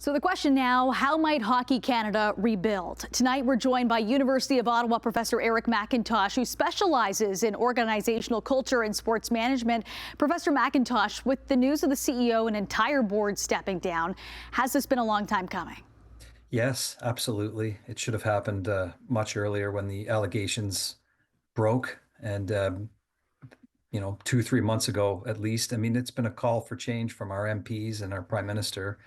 So the question now, how might Hockey Canada rebuild? Tonight, we're joined by University of Ottawa Professor Eric Macintosh, who specializes in organizational culture and sports management. Professor Macintosh, with the news of the CEO and entire board stepping down, has this been a long time coming? Yes, absolutely. It should have happened much earlier when the allegations broke. And, 2, 3 months ago, at least. I mean, it's been a call for change from our MPs and our prime minister.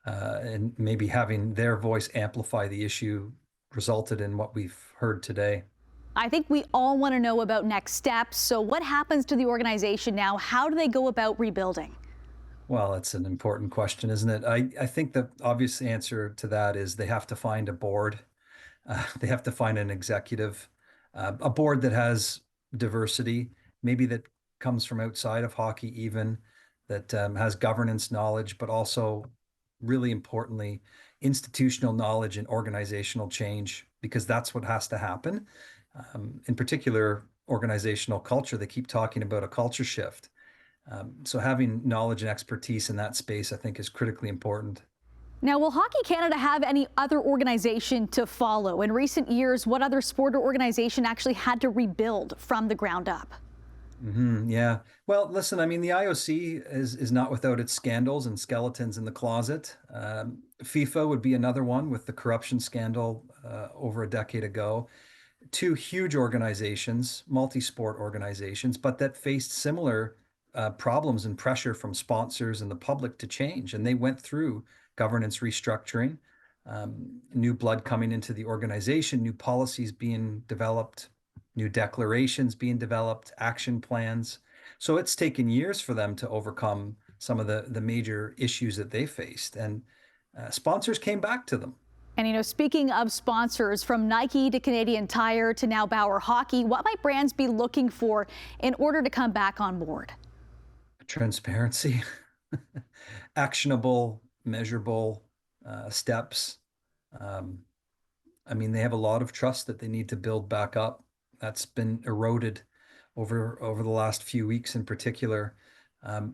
And maybe having their voice amplify the issue resulted in what we've heard today. I think we all want to know about next steps. So what happens to the organization now? How do they go about rebuilding? Well, that's an important question, isn't it? I think the obvious answer to that is they have to find a board. They have to find an executive, a board that has diversity, maybe that comes from outside of hockey, even that has governance knowledge, but also, really importantly, institutional knowledge and organizational change, because that's what has to happen. In particular, organizational culture. They keep talking about a culture shift. So having knowledge and expertise in that space, I think, is critically important. Now, will Hockey Canada have any other organization to follow? In recent years, what other sport or organization actually had to rebuild from the ground up? Yeah. Well, listen, I mean, the IOC is not without its scandals and skeletons in the closet. FIFA would be another one with the corruption scandal over a decade ago. Two huge organizations, multi-sport organizations, but that faced similar problems and pressure from sponsors and the public to change. And they went through governance restructuring, new blood coming into the organization, new policies being developed, new declarations being developed, action plans. So it's taken years for them to overcome some of the major issues that they faced. And sponsors came back to them. And, speaking of sponsors, from Nike to Canadian Tire to now Bauer Hockey, what might brands be looking for in order to come back on board? Transparency, actionable, measurable steps. I mean, they have a lot of trust that they need to build back up. That's been eroded over the last few weeks in particular.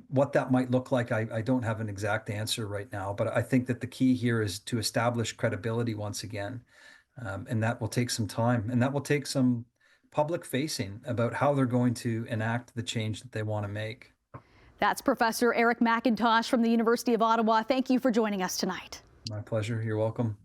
What that might look like, I don't have an exact answer right now, but I think that the key here is to establish credibility once again. And that will take some time, and that will take some public facing about how they're going to enact the change that they want to make. That's Professor Eric Macintosh from the University of Ottawa. Thank you for joining us tonight. My pleasure. You're welcome.